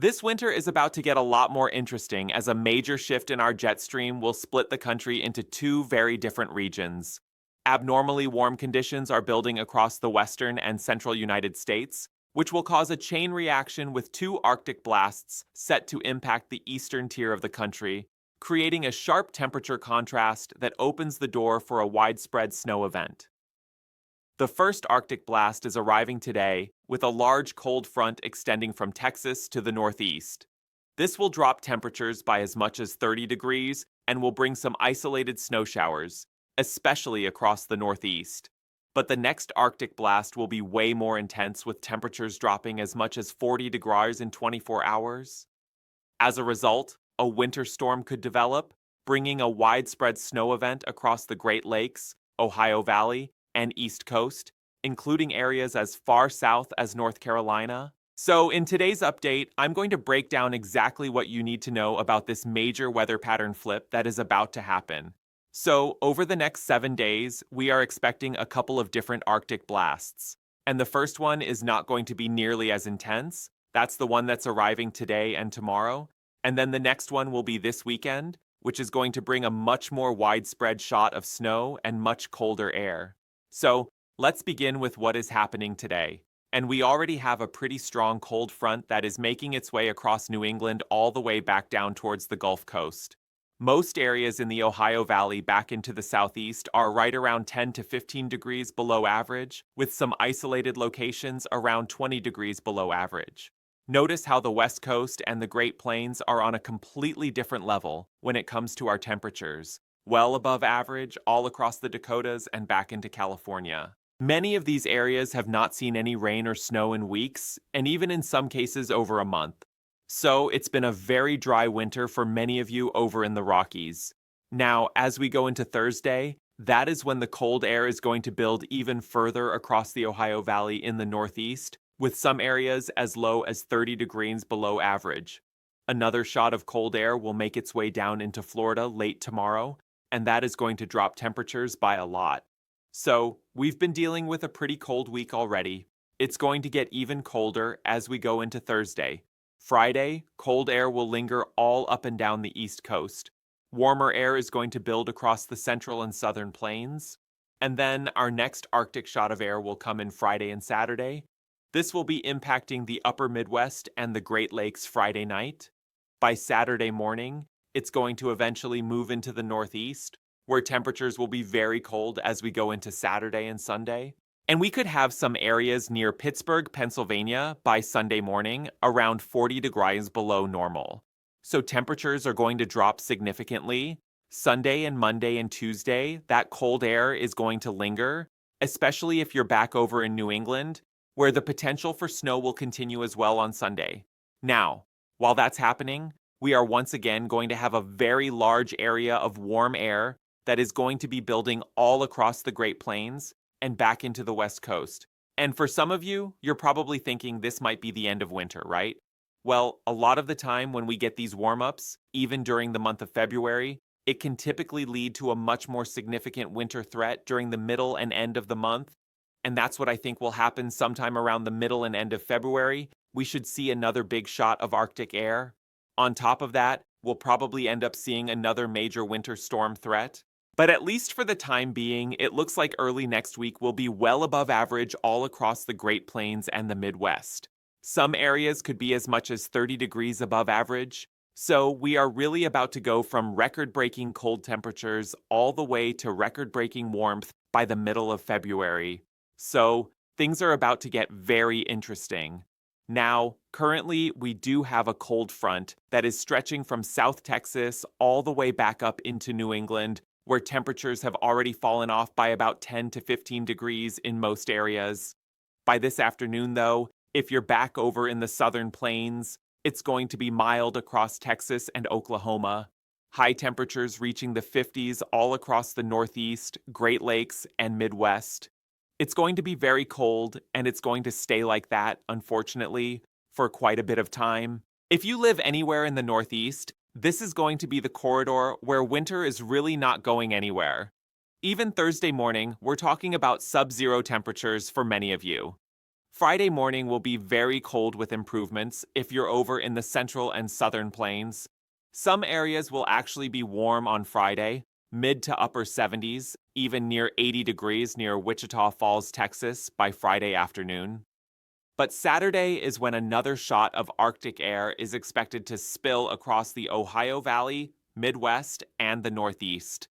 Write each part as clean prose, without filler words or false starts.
This winter is about to get a lot more interesting as a major shift in our jet stream will split the country into two very different regions. Abnormally warm conditions are building across the western and central United States, which will cause a chain reaction with two Arctic blasts set to impact the eastern tier of the country, creating a sharp temperature contrast that opens the door for a widespread snow event. The first Arctic blast is arriving today, with a large cold front extending from Texas to the northeast. This will drop temperatures by as much as 30 degrees and will bring some isolated snow showers, especially across the northeast. But the next Arctic blast will be way more intense, with temperatures dropping as much as 40 degrees in 24 hours. As a result, a winter storm could develop, bringing a widespread snow event across the Great Lakes, Ohio Valley, and East Coast, including areas as far south as North Carolina. So, in today's update, I'm going to break down exactly what you need to know about this major weather pattern flip that is about to happen. So, over the next 7 days, we are expecting a couple of different Arctic blasts. And the first one is not going to be nearly as intense. That's the one that's arriving today and tomorrow. And then the next one will be this weekend, which is going to bring a much more widespread shot of snow and much colder air. So, let's begin with what is happening today. And we already have a pretty strong cold front that is making its way across New England all the way back down towards the Gulf Coast. Most areas in the Ohio Valley back into the southeast are right around 10 to 15 degrees below average, with some isolated locations around 20 degrees below average. Notice how the West Coast and the Great Plains are on a completely different level when it comes to our temperatures, well above average all across the Dakotas and back into California. Many of these areas have not seen any rain or snow in weeks, and even in some cases over a month. So it's been a very dry winter for many of you over in the Rockies. Now, as we go into Thursday, that is when the cold air is going to build even further across the Ohio Valley in the northeast, with some areas as low as 30 degrees below average. Another shot of cold air will make its way down into Florida late tomorrow, and that is going to drop temperatures by a lot. So, we've been dealing with a pretty cold week already. It's going to get even colder as we go into Thursday. Friday, cold air will linger all up and down the East Coast. Warmer air is going to build across the central and southern plains. And then our next Arctic shot of air will come in Friday and Saturday. This will be impacting the upper Midwest and the Great Lakes Friday night. By Saturday morning, it's going to eventually move into the Northeast, where temperatures will be very cold as we go into Saturday and Sunday. And we could have some areas near Pittsburgh, Pennsylvania by Sunday morning around 40 degrees below normal. So temperatures are going to drop significantly. Sunday and Monday and Tuesday, that cold air is going to linger, especially if you're back over in New England, where the potential for snow will continue as well on Sunday. Now, while that's happening, we are once again going to have a very large area of warm air that is going to be building all across the Great Plains and back into the West Coast. And for some of you, you're probably thinking this might be the end of winter, right? Well, a lot of the time when we get these warm-ups, even during the month of February, it can typically lead to a much more significant winter threat during the middle and end of the month. And that's what I think will happen sometime around the middle and end of February. We should see another big shot of Arctic air. On top of that, we'll probably end up seeing another major winter storm threat. But at least for the time being, it looks like early next week will be well above average all across the Great Plains and the Midwest. Some areas could be as much as 30 degrees above average. So we are really about to go from record-breaking cold temperatures all the way to record-breaking warmth by the middle of February. So things are about to get very interesting. Now, currently, we do have a cold front that is stretching from South Texas all the way back up into New England, where temperatures have already fallen off by about 10 to 15 degrees in most areas. By this afternoon, though, if you're back over in the southern plains, it's going to be mild across Texas and Oklahoma. High temperatures reaching the 50s all across the Northeast, Great Lakes, and Midwest. It's going to be very cold, and it's going to stay like that, unfortunately, for quite a bit of time. If you live anywhere in the Northeast, this is going to be the corridor where winter is really not going anywhere. Even Thursday morning, we're talking about sub-zero temperatures for many of you. Friday morning will be very cold with improvements if you're over in the central and southern plains. Some areas will actually be warm on Friday, mid to upper 70s, even near 80 degrees near Wichita Falls, Texas by Friday afternoon. But Saturday is when another shot of Arctic air is expected to spill across the Ohio Valley, Midwest, and the Northeast.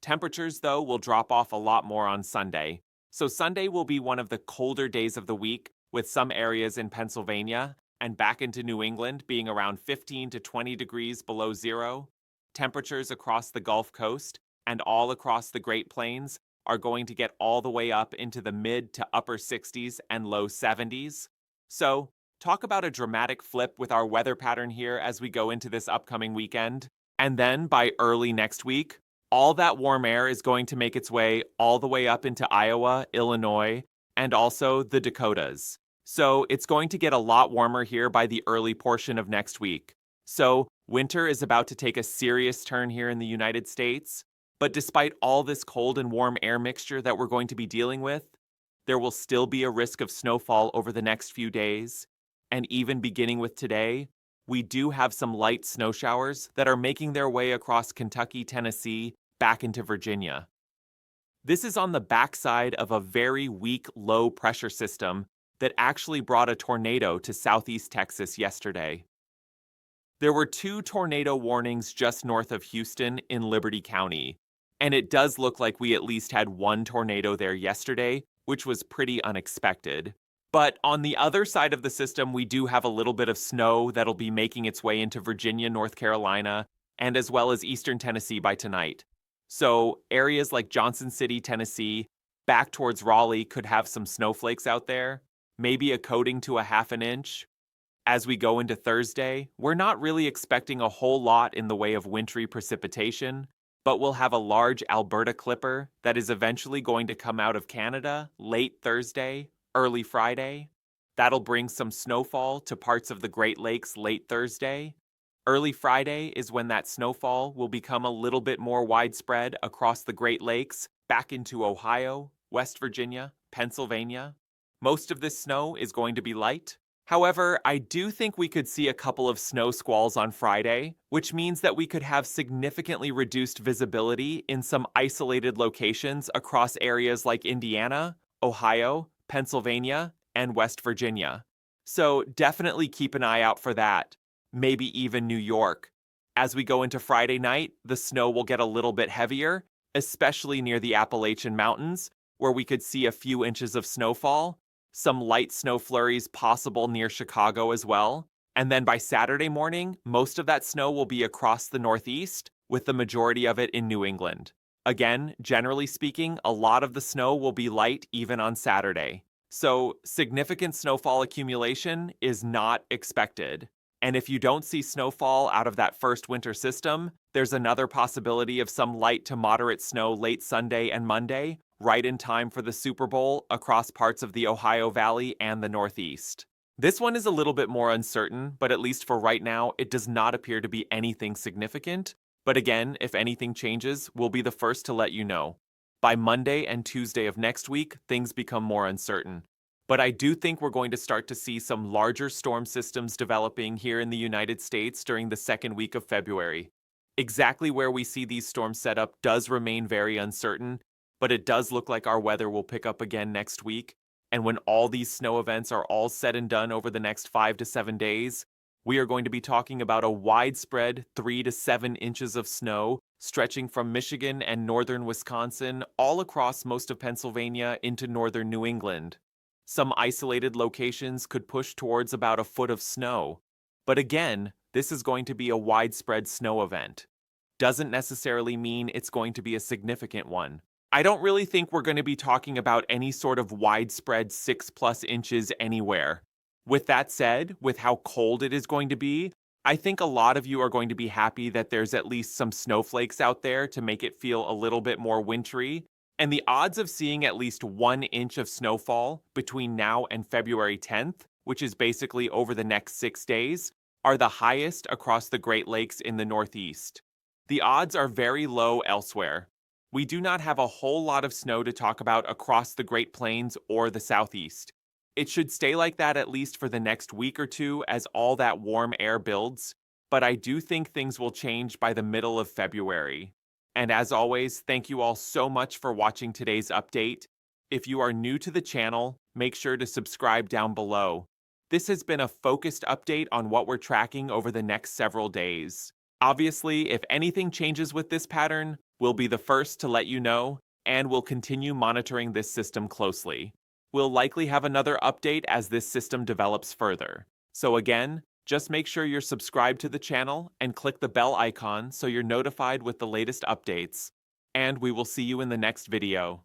Temperatures, though, will drop off a lot more on Sunday. So Sunday will be one of the colder days of the week, with some areas in Pennsylvania and back into New England being around 15 to 20 degrees below zero. Temperatures across the Gulf Coast and all across the Great Plains are going to get all the way up into the mid to upper 60s and low 70s. So, talk about a dramatic flip with our weather pattern here as we go into this upcoming weekend. And then by early next week, all that warm air is going to make its way all the way up into Iowa, Illinois, and also the Dakotas. So it's going to get a lot warmer here by the early portion of next week. So winter is about to take a serious turn here in the United States. But despite all this cold and warm air mixture that we're going to be dealing with, there will still be a risk of snowfall over the next few days. And even beginning with today, we do have some light snow showers that are making their way across Kentucky, Tennessee, back into Virginia. This is on the backside of a very weak low pressure system that actually brought a tornado to southeast Texas yesterday. There were 2 tornado warnings just north of Houston in Liberty County, and it does look like we at least had 1 tornado there yesterday, which was pretty unexpected. But on the other side of the system, we do have a little bit of snow that'll be making its way into Virginia, North Carolina, and as well as eastern Tennessee by tonight. So areas like Johnson City, Tennessee, back towards Raleigh could have some snowflakes out there, maybe a coating to a half an inch. As we go into Thursday, we're not really expecting a whole lot in the way of wintry precipitation, but we'll have a large Alberta clipper that is eventually going to come out of Canada late Thursday, early Friday. That'll bring some snowfall to parts of the Great Lakes late Thursday. Early Friday is when that snowfall will become a little bit more widespread across the Great Lakes, back into Ohio, West Virginia, Pennsylvania. Most of this snow is going to be light. However, I do think we could see a couple of snow squalls on Friday, which means that we could have significantly reduced visibility in some isolated locations across areas like Indiana, Ohio, Pennsylvania, and West Virginia. So definitely keep an eye out for that. Maybe even New York. As we go into Friday night, the snow will get a little bit heavier, especially near the Appalachian Mountains, where we could see a few inches of snowfall. Some light snow flurries possible near Chicago as well. And then by Saturday morning, most of that snow will be across the Northeast, with the majority of it in New England. Again, generally speaking, a lot of the snow will be light even on Saturday. So significant snowfall accumulation is not expected. And if you don't see snowfall out of that first winter system, there's another possibility of some light to moderate snow late Sunday and Monday, right in time for the Super Bowl across parts of the Ohio Valley and the Northeast. This one is a little bit more uncertain, but at least for right now, it does not appear to be anything significant. But again, if anything changes, we'll be the first to let you know. By Monday and Tuesday of next week, things become more uncertain. But I do think we're going to start to see some larger storm systems developing here in the United States during the second week of February. Exactly where we see these storms set up does remain very uncertain, but it does look like our weather will pick up again next week. And when all these snow events are all said and done over the next 5 to 7 days, we are going to be talking about a widespread 3 to 7 inches of snow stretching from Michigan and northern Wisconsin all across most of Pennsylvania into northern New England. Some isolated locations could push towards about a foot of snow. But again, this is going to be a widespread snow event. Doesn't necessarily mean it's going to be a significant one. I don't really think we're going to be talking about any sort of widespread 6+ inches anywhere. With that said, with how cold it is going to be, I think a lot of you are going to be happy that there's at least some snowflakes out there to make it feel a little bit more wintry. And the odds of seeing at least 1 inch of snowfall between now and February 10th, which is basically over the next 6 days, are the highest across the Great Lakes in the Northeast. The odds are very low elsewhere. We do not have a whole lot of snow to talk about across the Great Plains or the Southeast. It should stay like that at least for the next week or two as all that warm air builds, but I do think things will change by the middle of February. And as always, thank you all so much for watching today's update. If you are new to the channel, make sure to subscribe down below. This has been a focused update on what we're tracking over the next several days. Obviously, if anything changes with this pattern, we'll be the first to let you know, and we'll continue monitoring this system closely. We'll likely have another update as this system develops further. So again, just make sure you're subscribed to the channel and click the bell icon so you're notified with the latest updates. And we will see you in the next video.